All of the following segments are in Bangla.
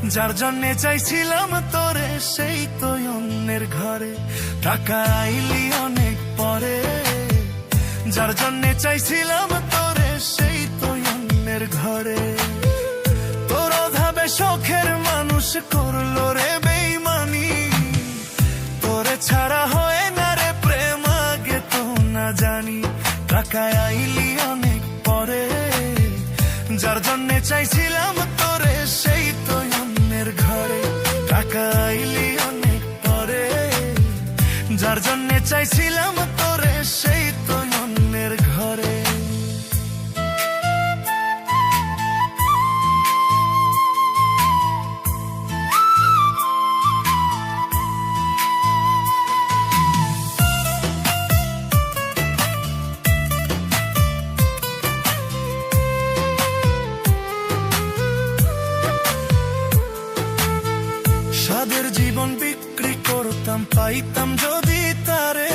যার জন্যে চাইছিলাম তোরে সেই তো অন্যের ঘরে, টাকা আইলি অনেক পরে। যার জন্যে চাইছিলাম তোরে সেই তো অন্যের ঘরে, তোর অধাবে শখের মানুষ করলো রে বেইমানি। তোরে ছাড়া হয় না রে প্রেম, আগে তো না জানি। টাকা আইলি অনেক পরে, যার জন্যে চাইছিলাম তোরে সেই তো অন্যের ঘরে, টাকা আইলি অনেক পরে। যার জন্যে চাইছিলাম তোরে সেই তো অন্যের ঘরে। সাদের জীবন বিক্রি করতাম, পাইতাম যদি তারে,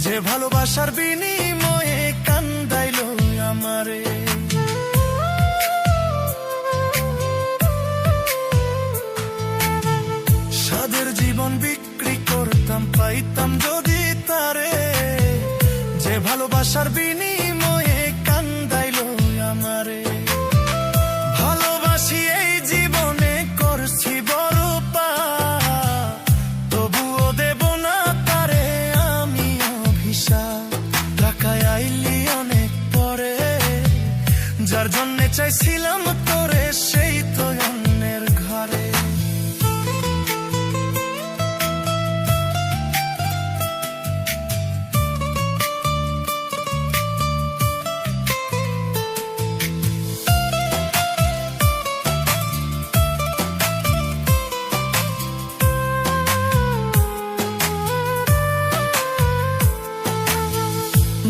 যে ভালোবাসার বিনিময়ে কান্দাইলো আমারে। সাদের জীবন বিক্রি করতাম, পাইতাম যদি তারে, যে ভালোবাসার বিনিময়ে কান্দাইলো আমারে। ভালোবাসি এই জীবনে করছি বড় পাপ, তবুও দেব না তারে আমি অভিশাপ। টাকায় আইলি অনেক পরে, যার জন্যে চাইছিলাম তোরে সেই তো অন্যের ঘরে।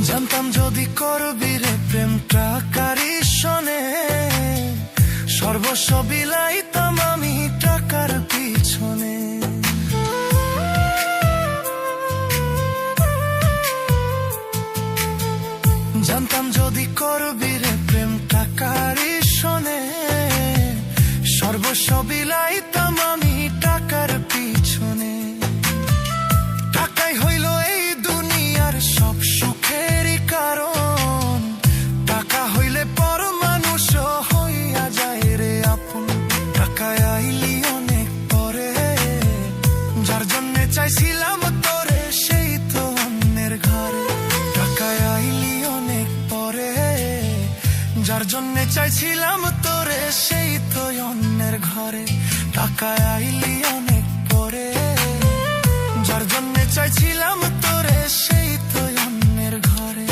জানতাম যদি করবি রে প্রেম টাকারই শোনে, সর্বস্ব বিলাইতাম আমি টাকার পিছনে। জানতাম যদি করবি রে প্রেম টাকারই শোনে, সর্বস্ব বিলাইতাম আমি টাকার পিছনে। টাকাই হইল এই দুনিয়ার সব সুখেরই কারণ, টাকা হইলে পর মানুষ হইয়া যায় রে আপন। টাকায় আইলি অনেক পরে, যার জন্যে চাইছিলাম তোরে সেই তো অন্যের ঘরে। টাকায় আইলি অনেক পরে, যার জন্যে চাইছিলাম তোরে সেই তো অন্যের ঘরে। টাকায় আইলি অনেক পরে, যার জন্যে চাইছিলাম তোরে সেই তো অন্যের ঘরে।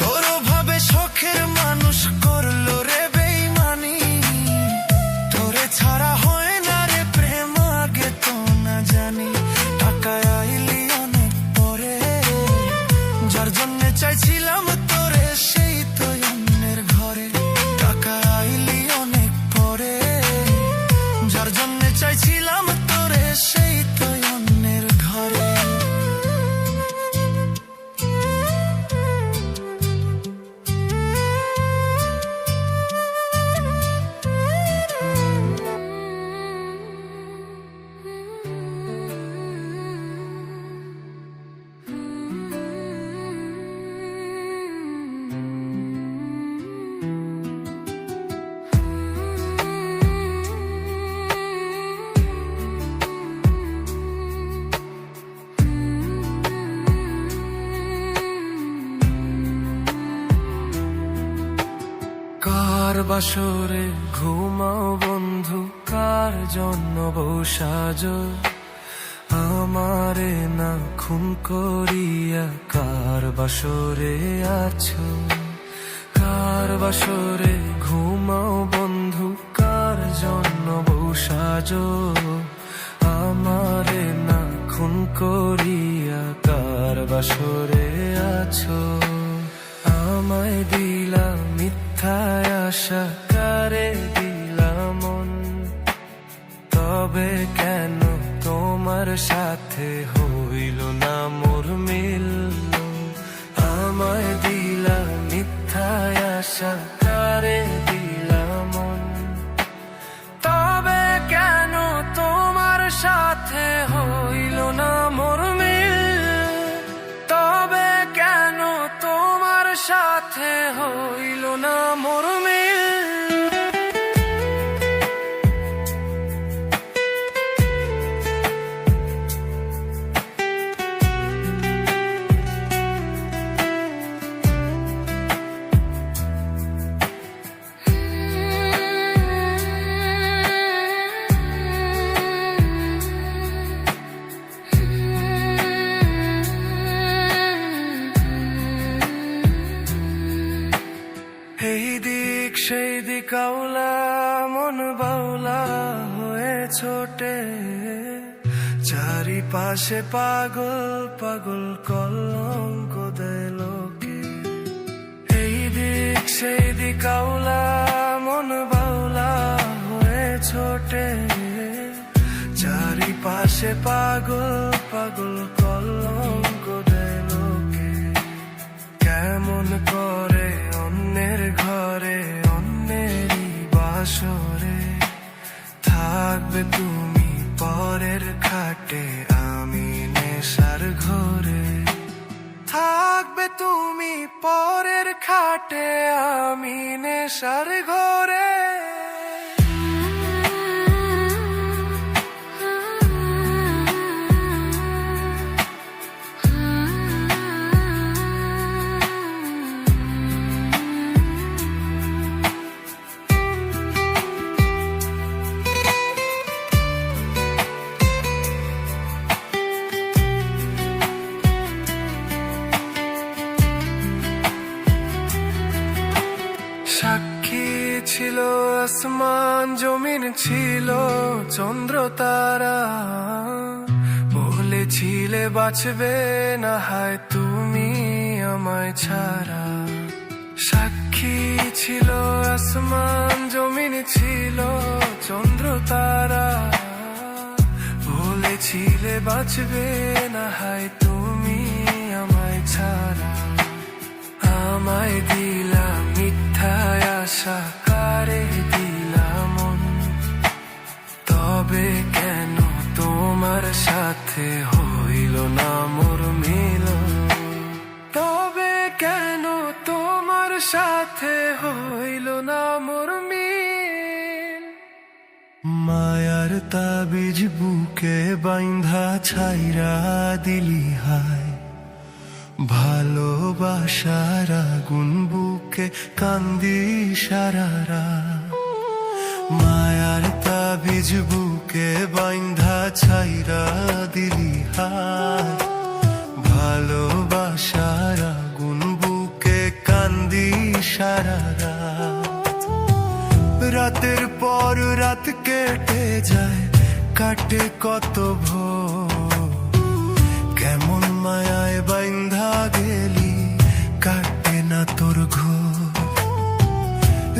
তোর ভাবে শখের মানুষ করলো রে বেইমানি, তোরে ছাড়া হয় না রে প্রেম, আগে তো না জানি। টাকায় আইলি অনেক পরে, যার জন্যে চাইছিলাম তোরে সেই তো অন্যের ঘরে। টাকায় আইলি অনেক পরে, যার জন্যে চাইছিলাম তোরে সেই তো অন্যের ঘরে। কার বাসরে ঘুমাও বন্ধু, কার জন্য বসাজো আমারে না খুন করিয়া। কার বাসরে আছো, কার বাসরে ঘুমাও বন্ধু, কার জন্য বসাজো আমারে না খুন করিয়া। কার বাসরে আছো, আমায় দিলা মিথ্যায় আশা, কারে দিলা মন। তবে কেন তোমার সাথে হইল না মোর মিল। আমায় দিলা মিথ্যায় আশা, কারে দিলা মন। মন বাউলা হয়ে ছোটে, চারিপাশে পাগল পাগল কলঙ্ক দেয় লোকে। এই দিক সেই দিক আউলা, মন বাউলা হয়ে ছোটে, চারিপাশে পাগল পাগল কলঙ্ক দেয় লোকে। কেমন করে অন্যের ঘরে অন্যেরই বাসরে থাকবে তুমি পরের খাটে, আমি নেশার ঘরে থাকবে তুমি পরের খাটে, আমি নেশার ঘরে। সাক্ষী ছিল আসমান জমিন, ছিল চন্দ্র তারা, বলেছিলে বাঁচবে না হয় তুমি আমায় ছাড়া। সাক্ষী ছিল আসমান জমিন, ছিল চন্দ্র তারা, বলেছিলে বাঁচবে না হয় তুমি আমায় ছাড়া। আমায় দিলা মিথ্যায় আশা, কারে দিলাম মন, তবে কেন তোমার সাথে হইল না মোর মিলন, তবে কেন তোমার সাথে হইল না মোর মিল। মায়ার তাবিজ বুকে বাইন্ধা ছাইরা দিলি হায়, ভালোবাসার আগুন বুকে কান্দি সারারা। মায়ার তাবিজ বুকে বাইন্ধা ছাইরা দিলি হায়, ভালোবাসার আগুন বুকে কান্দি সারারা। রাতের পর রাত কেটে যায়, কাটে কত ভোর, কেমন মায়ায় বাইন্ধা গেলি কাটে না তোর ঘোর।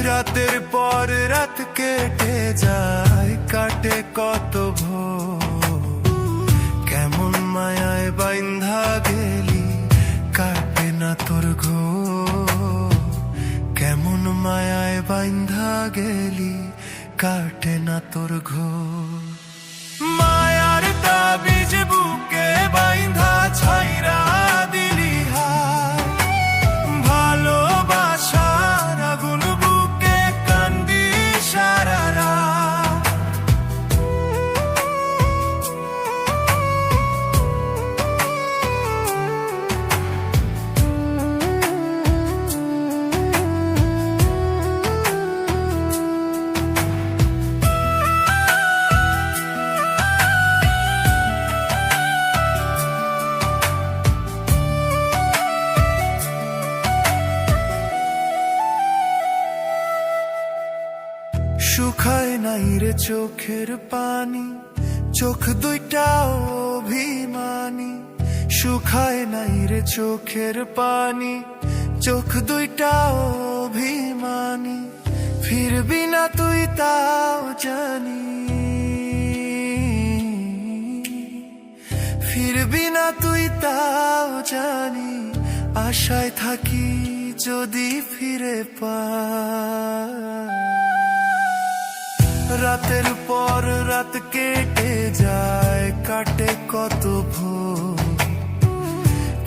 রাতের পর রাত কেটে যায়, কাটে কত ভোর, কেমন মায়ায় বাইন্ধা গেলি কাটে না তোর ঘোর। কেমন মায়ায় বাইন্ধা গেলি কাটে না তোর ঘোর। মায়ার তাবিজ বুকে বাইন্ধা ছাইরা দিলি হায়, ভালোবাসার আগুন বুকে কান্দি সারারা। শুকায় নাই রে চোখের পানি, চোখ দুইটা অভিমানী। শুকায় নাই রে চোখের পানি, চোখ দুইটা অভিমানী। ফিরবি না তুই তাও জানি, ফিরবি না তুই তাও জানি। আশায় থাকি যদি ফিরে পাই। রাতের পর রাত কেটে যায়, কাটে কত ভোর,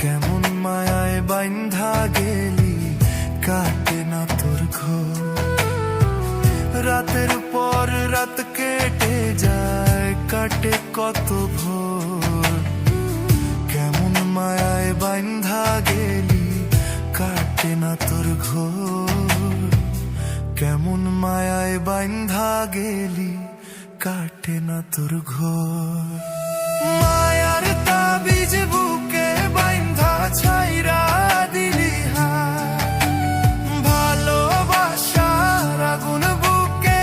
কেমন মায়ায় বাইন্ধা গেলি কাটে না তোর ঘোর। রাতের পর রাত কেটে যায়, কাটে কত ভোর, কেমন মায়ায় বাইন্ধা গেলি কাটে না তোর ঘোর। কেমন মায়ায় বাইন্ধা গেলি কাটে না তোর ঘোর। মায়ার তাবিজ বুকে বাইন্ধা ছাইরা দিলি হায়, ভালোবাসার আগুন বুকে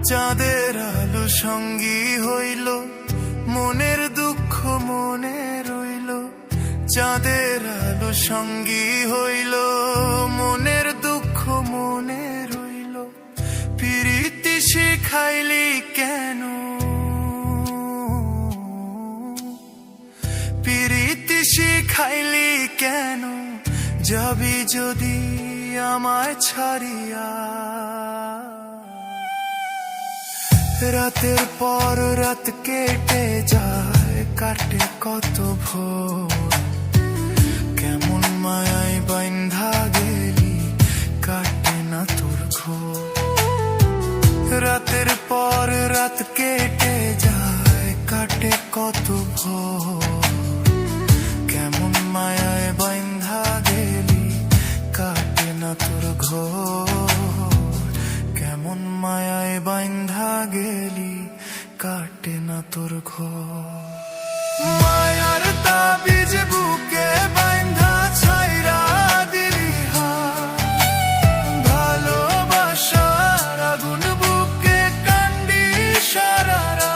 চাঁদের আলো সঙ্গী হইল, মনের দুঃখ মনে রইল। চাঁদের আলো সঙ্গী হইল, মনের দুঃখ মনে রইল। প্রীতি শিখাইলি কেন, প্রীতি শিখাইলি কেন, যাবি যদি আমায় ছাড়িয়া। রাতের পর রাত কেটে যায়, কাটে কত ভোর। কেমন মায়ায় বাইন্ধা গেলি, কাটে না তোর ঘোর। রাতের পর রাত কেটে যায়, কাটে কত ভোর। কেমন মায়ায় বাইন্ধা গেলি, কাটে না তোর ঘোর। কেমন মায়ায় বাইন্ধা গেলি, কাটে না তোর ঘোর। মায়ার তাবিজ বুকে বাইন্ধা ছাইরা দিলি হাত, ভালোবাসার আগুন বুকে কান্দি সারা রাত।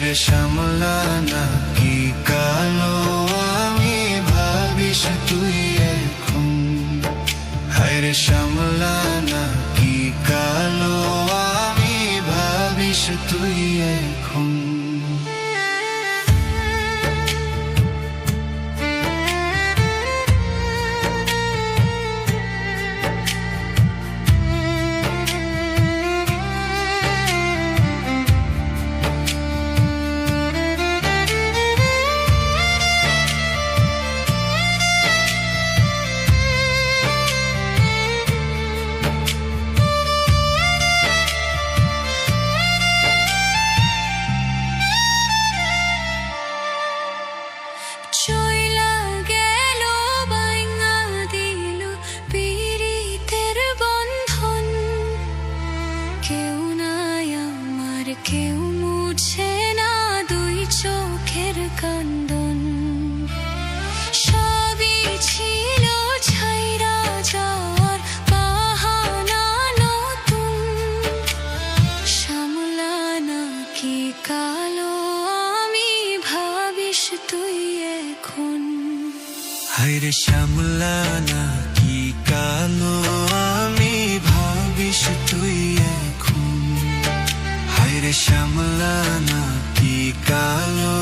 হায়রে শ্যামলা নাকি কালো আমি ভাবিস তুই এখন, হায়রে শ্যামলা নাকি কালো আমি ভাবিস তুই এখন। চইলা গেল বাইঙা দিল পীড়িতের বন্ধন, কেউ নাই আমার কেউ মুছে না দুই চোখের কান্দন। সবই ছিল ছাইরা যাওয়ার বাহানা নতুন, শ্যামলা নাকি কালো আমি ভাবিস তুই এখন। হায়রে শ্যামলা নাকি কালো আমি ভাবিস তুই এখন, হায়রে শ্যামলা নাকি কালো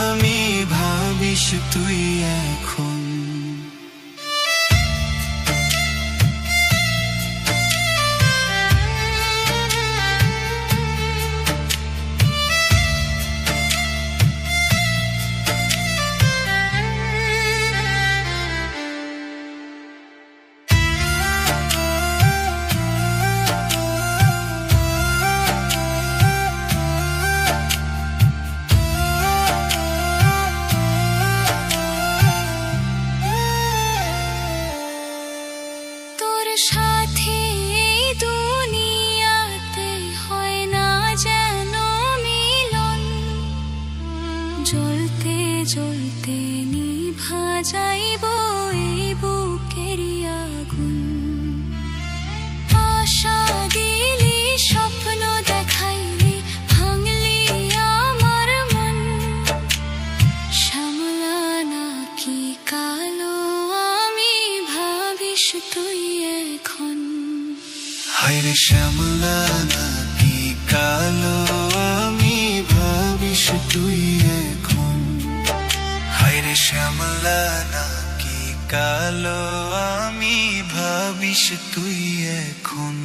আমি ভাবিস তুই এখন। তোর সাথে এই দুনিয়াতে হয় না যেন মিলন, জ্বলতে জ্বলতে নিভা যাইব এই বুকেরই আগুন। আশা দিলি স্বপ্ন দেখাইলি ভাঙলি আমার মন, শ্যামলা নাকি কালো আমি ভাবিস তুই এখন। হায়রে শ্যামলা নাকি কালো আমি ভাবিস তুই এখন, হায়রে শ্যামলা নাকি কালো আমি ভাবিস তুই এখন।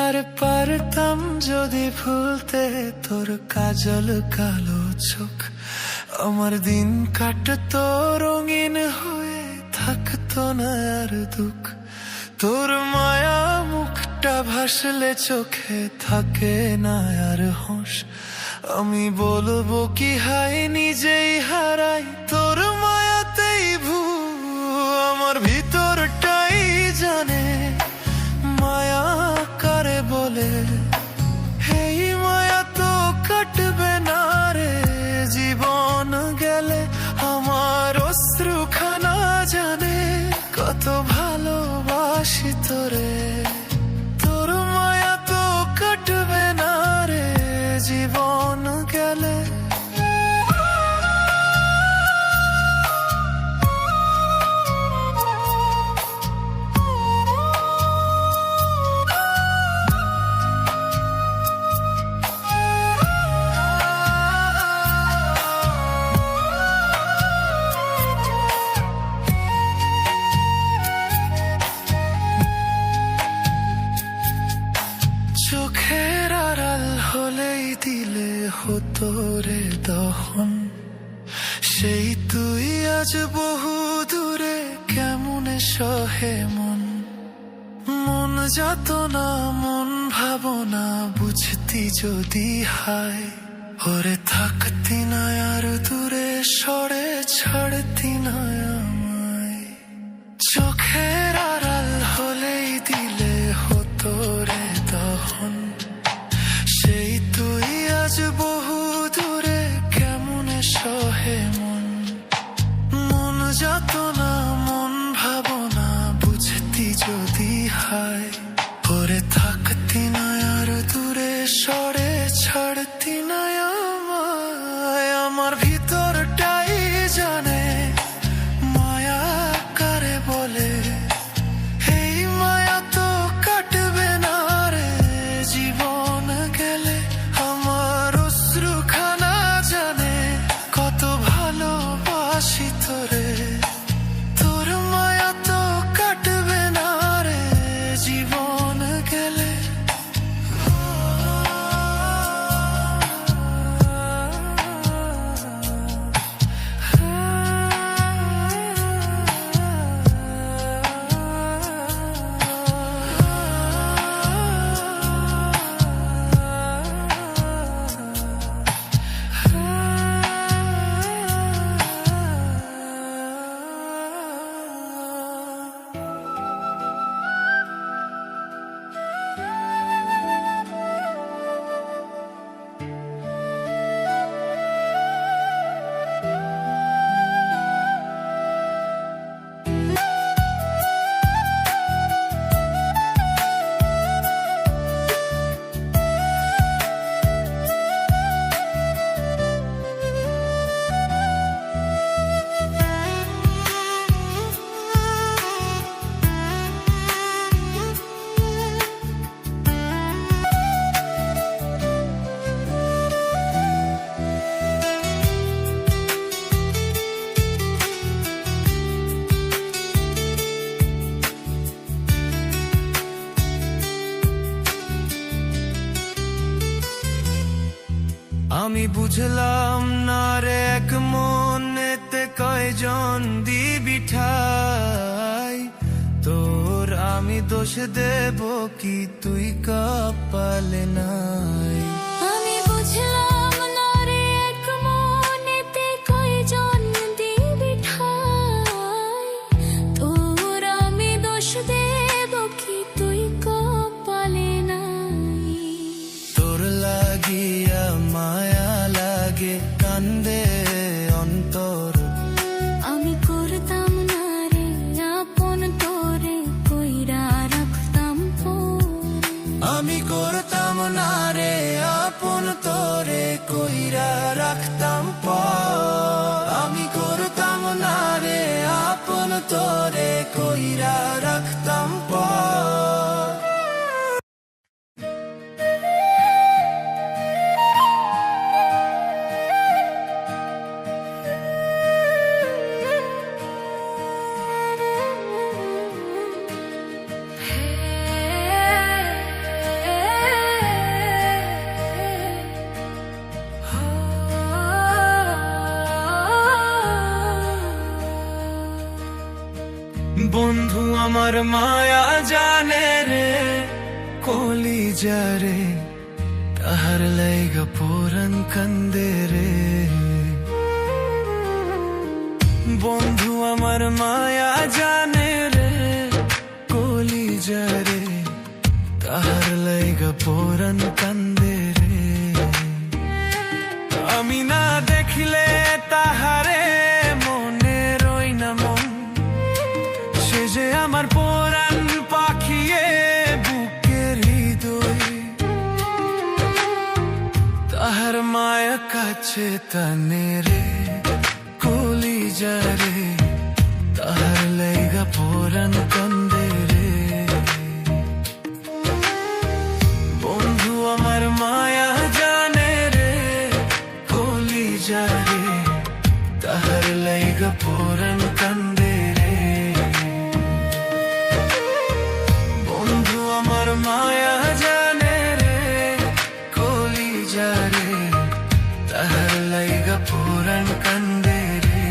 আর পারতাম যদি ভুলতে তোর কাজল কালো চোখ, আমার দিন কাটতো রঙিন হয়ে থাকতো না আর দুঃখ। তোর মায়া মুখটা ভাসলে চোখে থাকে না আর হোশ, আমি বলবো কি হায় নিজেই হারাই তোর মায়াতেই আমার ভিতরটাই জানে মায়া কারে বলে। এই মায়া তো কাটবে না রে জীবন গেলে, আমার অশ্রুখানা জানে কত ভালোবাসি তোরে। তোর মায়া তো কাটবে না রে জীবন গেলে। চোখের আড়াল হলেই দিলে হতো রে দহন, সেই তুই আজ বহু দূরে কেমনে সহে মন। মন যত না মন ভাবনা বুঝতি যদি হায়, ওরে থাকতি না আর দূরে সরে ছাড়তি না আমায়। তোরে তখন সেই তুই আজ বহু দূরে কেমনে সহে মন মন যত না মন ভাবনা বুঝতি যদি হায় পরে থাকতি না আর দূরে সরে ছাড়তি না আমায় আমার ভিতরটাই জানে মায়া কারে বলে এই মায়া তো কাটবে না রে জীবন গেলে আমার অশ্রুখানা জানে কত ভালোবাসি তোরে তোর মায়া তো কাটবে না রে জীবন গেলে আমি বুঝলাম না রে এক মনেতে কয়জন দিবি ঠাই তোর আমি দোষ দেব কি তুই কপালে নাই আমি বুঝলাম না রে এক মনেতে কয়জন দিবি ঠাই তোর আমি দোষ দেব কি তুই কপালে নাই তোর লাগিয়া মায়া লাগে কান্দে অন্তর আমি করতাম না রে আপন তোরে কইরা রাখতাম আমি করতাম না রে আপন তোরে কইরা রাখতাম আমি করতাম না রে আপন তোরে কইরা রাখতাম বন্ধু আমার মায়া জানে রে কলিজা রে তাহার লাইগা পোরান কান্দে রে বন্ধু আমার মায়া জানে রে কলিজা রে তাহার লাইগা পোরান কান্দে রে আমি না দেখিলে তাহারে মনে রই না মন সে যে আমার পরাণ পাখিয়ে বুকের হৃদয় তাহার মায়া কাছে টানে রে কলিজা রে তাহার লাইগা পরাণ কান্দে রে বন্ধু আমার মায়া জানে রে কলিজা রে তাহার লাইগা পরাণ কান্দে রে বন্ধু আমার মায়া জানে রে কলিজা রে তাহার লাইগা পরাণ কান্দে রে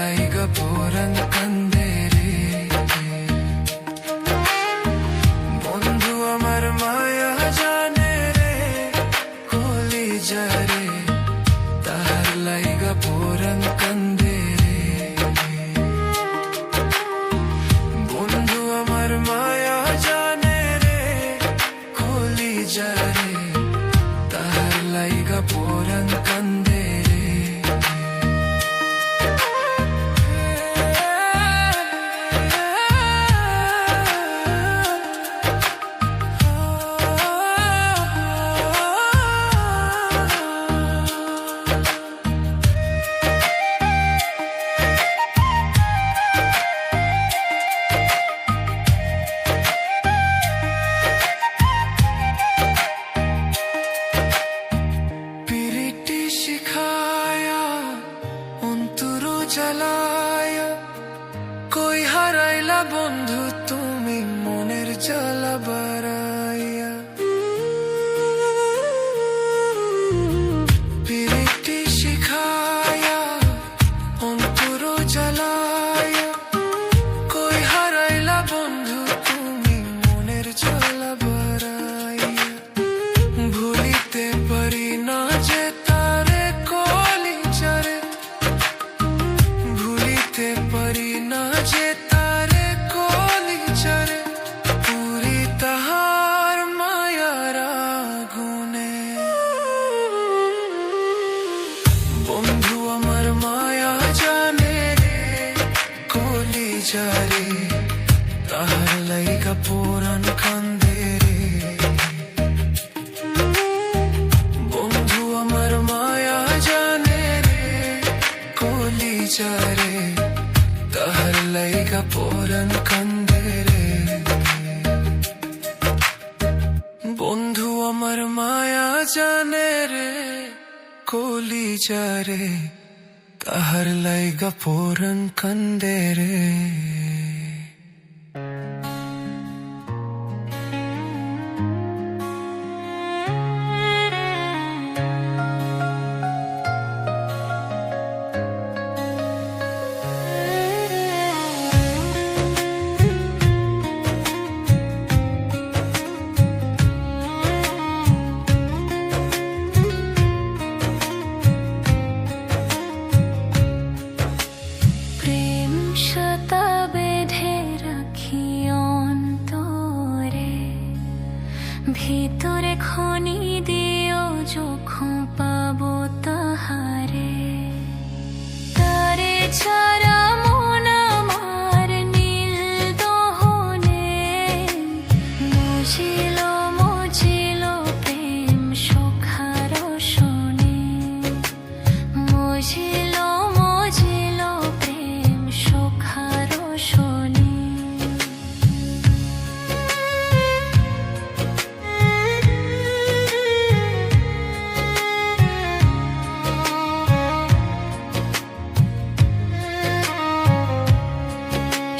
লাইগা পোরান কান্দে রে বন্ধু আমার মায়া জানে রে কলি যারে তাহার লাইগা পোরান কান্দে রে বন্ধু আমার মায়া জানে রে কলি যারে তাহার লাইগা পোরান কান্দে রে পিরিটি শিখায়া অন্তর জ্বালায়া কই হারাইলা বন্ধু তুমি মনের জ্বালা বাড়াইয়া পিরিটি শিখায়া অন্তর জ্বালায়া কই হারাইলা বন্ধু তুমি মনের জ্বালা বাড়াইয়া ভুলিতে পারি না যে তারে কলি যারে ভুলিতে পারি না যে তারে কলি যারে পুরি তাহার মায়ার আগুনে বন্ধু আমার মায়া জানে রে কলি যারে তাহার লাইগা পোরান কান্দে রে বন্ধু আমার মায়া জানে রে কলি যারে তাহার লাইগা পোরান কান্দে রে বন্ধু আমার মায়া জানে রে কলি যারে তাহার লাইগা পোরান কান্দে রে প্রেম সুতা বেঁধে রাখি অন্তরে ভিতরে খনি দিও যখন পাবো তাহারে তারে ছাড়া মন আমার নীল দহনে মজিল মজিল প্রেম সুখার শোনে মজিল মজিল প্রেম সুখার শোনে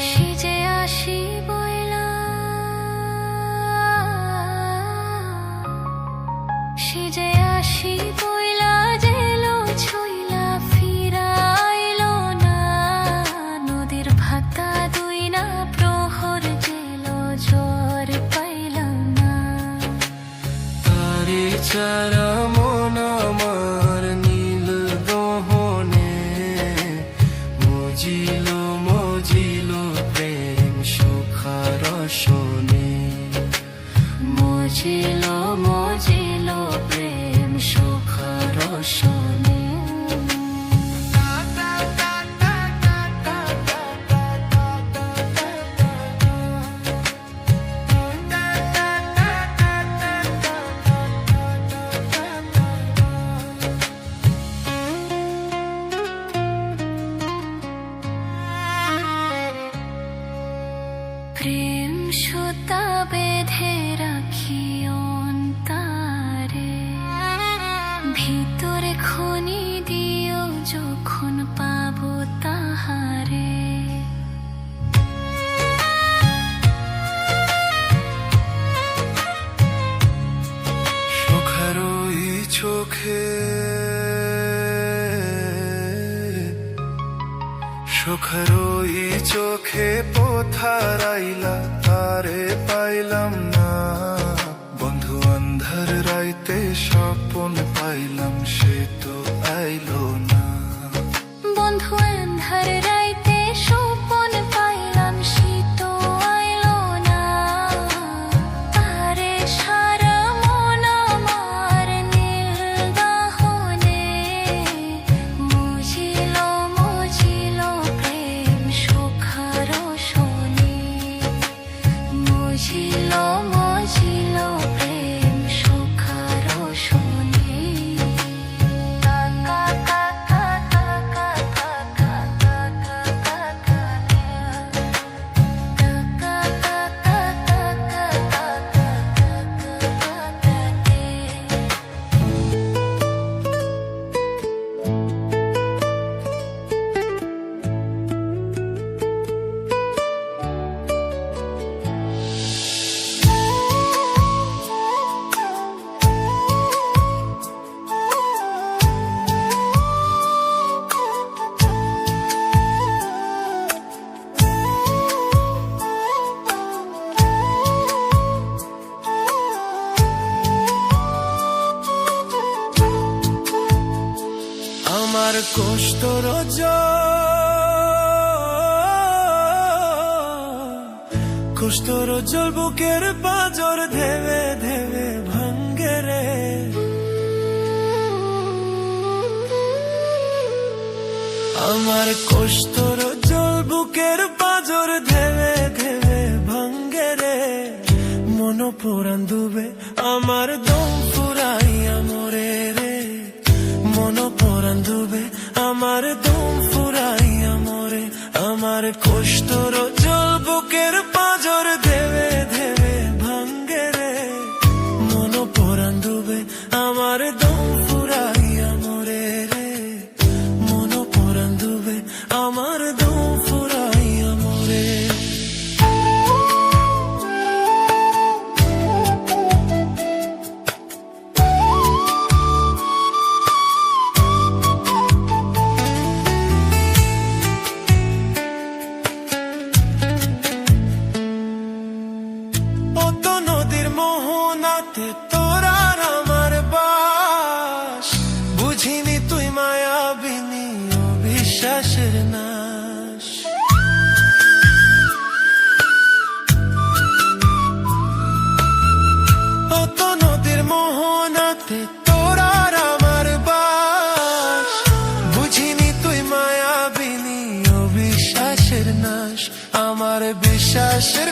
সিজে আসি বইলা সিজে আসি বইলা জেলো ছইলা ফিরাইলো না নদীর ভাতা দুই না প্রহর জেলো জ্বর পাইলাম না তারে ছাড়া মন আমার নীল দহনে মজিল মজিল প্রেম সুখার শোনে মজিল মজিল প্রেম সুখার শোনে প্রেম সুতা বেঁধে রাখি অন্তরে ভিতরে সখারই চোখে পোথারাইলা তারে পাইলাম না, বন্ধু আন্ধার রাইতে স্বপন পাইলাম সে তো আইলো না। বন্ধু আন্ধার রাইতে স্বপন পাইলাম সে তো আইলো না। তারে সারা মন আমার নীল দাহনে মুজিল মুজিল প্রেম সুখার শোনে। মুজিল মুজিল প্রেম সুখার শোনে। আমার কষ্টর কষ্টর জল বুকের পাজর ধেবে ধেবে ভাঙ্গে রে। আমার কষ্টর জল বুকের পাজর ধেবে ধেবে ভাঙ্গে রে। মন পুরান ডুবে আমার দম ফুরাইয়া মরে রে। মন পরান ডুবে আমার দম ফুরাইয়া মরে। আমার কষ্টর জল বুকের পাজর দেবে দেবে ভাঙ্গে রে। মন পরান ডুবে আমার দম ফুরাইয়া মরে রে। মন পরান ডুবে আমার দম ফুরাইয়া মরে। তোর আর আমার বাস বুঝিনি তুই মায়াবিনী অবিশ্বাসের নাশ। অত নদীর মোহনাতে তোর আর আমার বাস বুঝিনি তুই মায়াবিনী অবিশ্বাসের নাশ। আমার বিশ্বাসের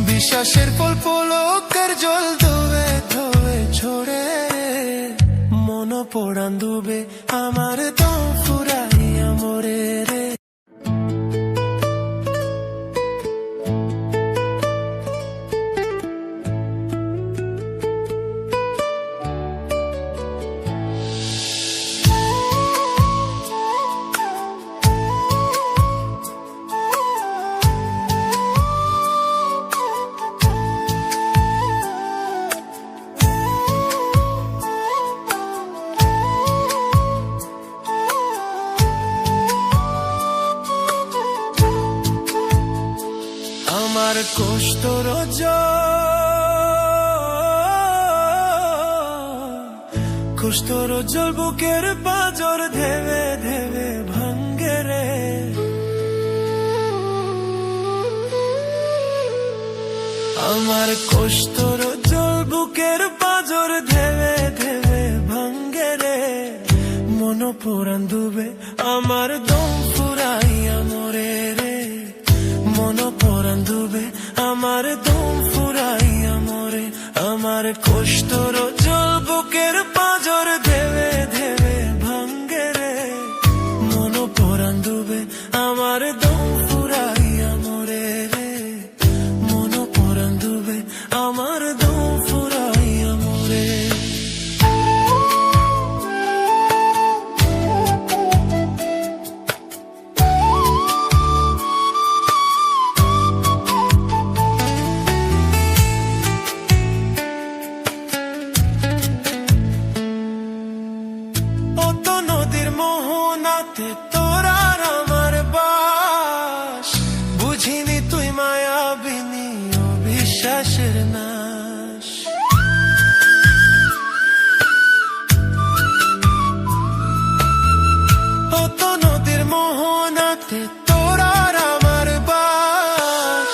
বিশ্বাসের ফল পলকের জল ধোবে ধোবে ছোড়ে। মন পোড়ান ডুবে আমার দম ফুরাইয়া মরে রে। আমার কষ্টর কষ্টর জল বুকের পাজর ধেবে ধেবে ভাঙ্গে রে। আমার কষ্টর জল বুকের পাজর ধেবে ধেবে ভাঙ্গে রে। মন পুরান ডুবে আমার দম ফুরাইয়া মরে রে। মন পরান ডুবে আমার দম ফুরাইয়া মরে। আমার কষ্টর জল বুকের পাজর ধেবে ধেবে ভাঙ্গে রে। মন পরান ডুবে আমার দম ফুরাইয়া মরে রে। মন পরান ডুবে আমার দম ফুরাইয়া মরে। মোহনাতে তোর আর আমার বাস, বুঝিনি তুই মায়াবিনী অবিশ্বাসের নাশ। অত নদীর মোহনাতে তোর আর আমার বাস,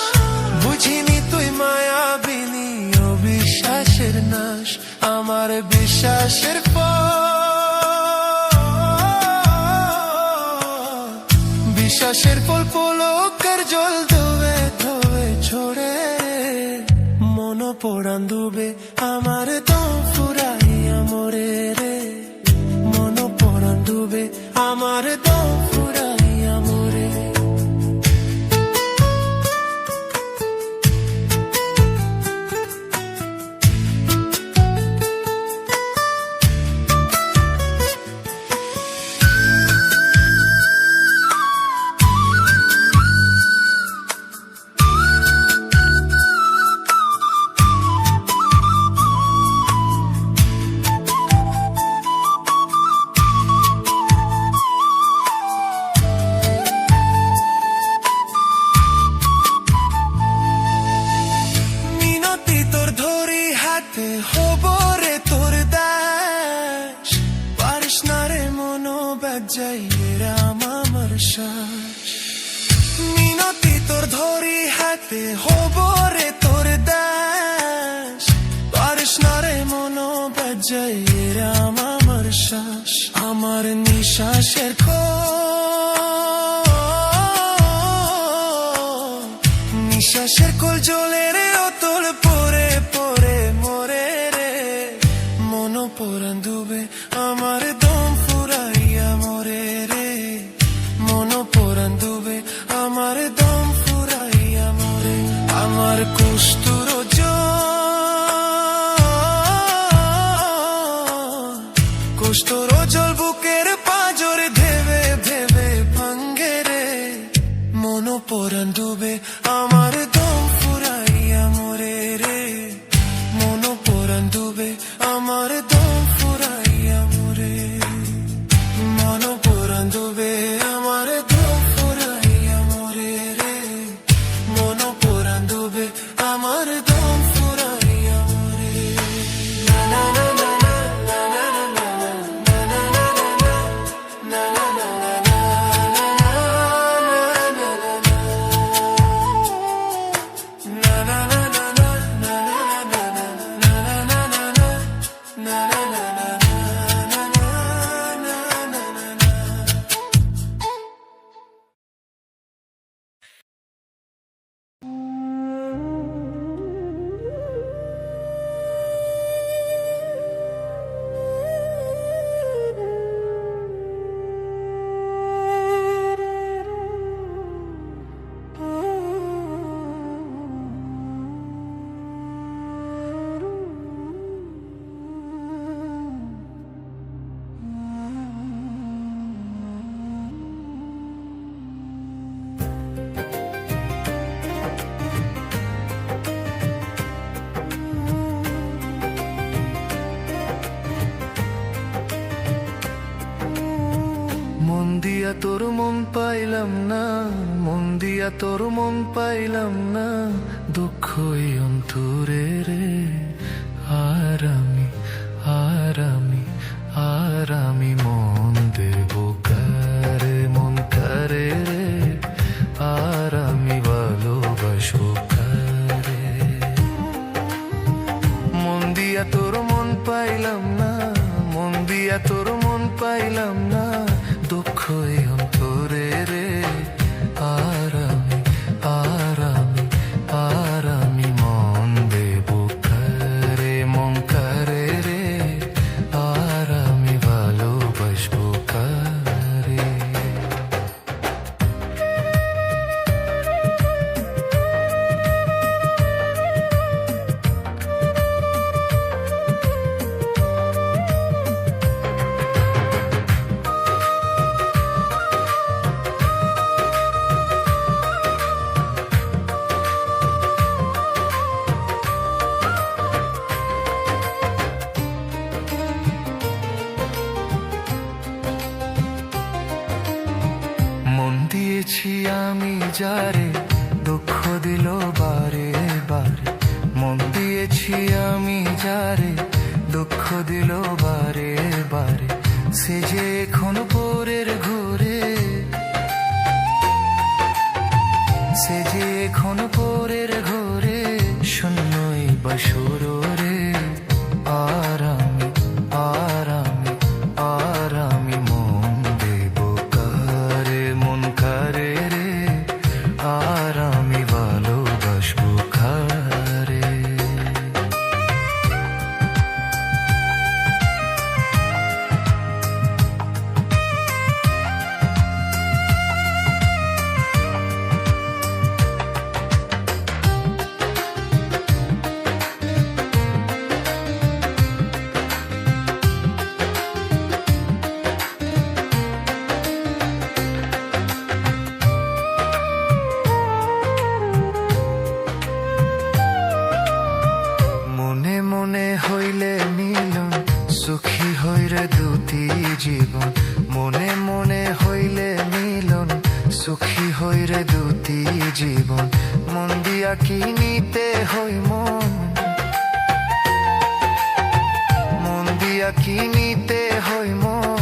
বুঝিনি তুই মায়াবিনী অবিশ্বাসের নাশ। আমার বিশ্বাসের বিশ্বাসের ফল পলকের জল ধোবে ধোবে ছোড়ে, মন পোড়ান ডুবে আমার দম ফুরাইয়া মরে রে, মন পোড়ান ডুবে আমার দম ফুরাইয়া মরে। হবরে তোর দাস, পারিস না রে মনো ব্যাগ যাইয়ে রাম আমার শ্বাস। মিনতি তোর ধরি হাতে হবরে তোর দাস, পারিস না রে মনো ব্যাগ যাইয়ে রাম আমার শ্বাস। আমার নিঃশ্বাসের নিঃশ্বাসের কোল জলে রে অতল পরে পরে মরে রে, মন পোড়ান ডুবে আমার দম ফুরাইয়া মরে রে, মন পোড়ান ডুবে আমার দম ফুরাইয়া মরে। আমার কস্তুর কস্তুর জল বুকের পাঁজর ধেবে ভেবে ভাঙ্গে রে, মন পোড়ান ডুবে আমার দম ফুরাইয়া মরে রে, মন পোড়ান ডুবে আমার দম ফুরাইয়া মরে, মন পোড়ান ডুবে আমার দম ফুরাইয়া মরে রে, মন পোড়ান ডুবে আমার দম ফুরাইয়া মরে। না না না না না না না না না না না না দিয়া তোর মন পাইলাম না, মন দিয়া তোর মন পাইলাম না, দুঃখই অন্তরে রে। আর আমি মন দেব কারে, মন কারে রে, আর আমি ভালোবাসবো কারে। মন দিয়া তোর মন পাইলাম না, মন দিয়া তোর মন পাইলাম না, দুঃখই অন্তরে রে। আর আমি মন দেব কারে, মন কারে রে, আর আমি ভালোবাসবো কারে। যারে দুঃখ দিল বারে বারে, মন দিয়েছি আমি যারে দুঃখ দিল বারে বারে, সে যে এখন পরের ঘুরে, সে যে এখন পরের ঘুরে, শূন্যই বাসুর রে। আর আমি আর আমি আর আমি মন দেব কারে, মন কারে রে, আর আমি ভালোবাসবো কারে। মনে মনে হইলে মিলন, সুখী হইরে দুটি জীবন, মনে মনে হইলে মিলন, সুখী হইরে দুটি জীবন, মন দিয়া কিনিতে হই মন, মন দিয়া কিনিতে হই মন,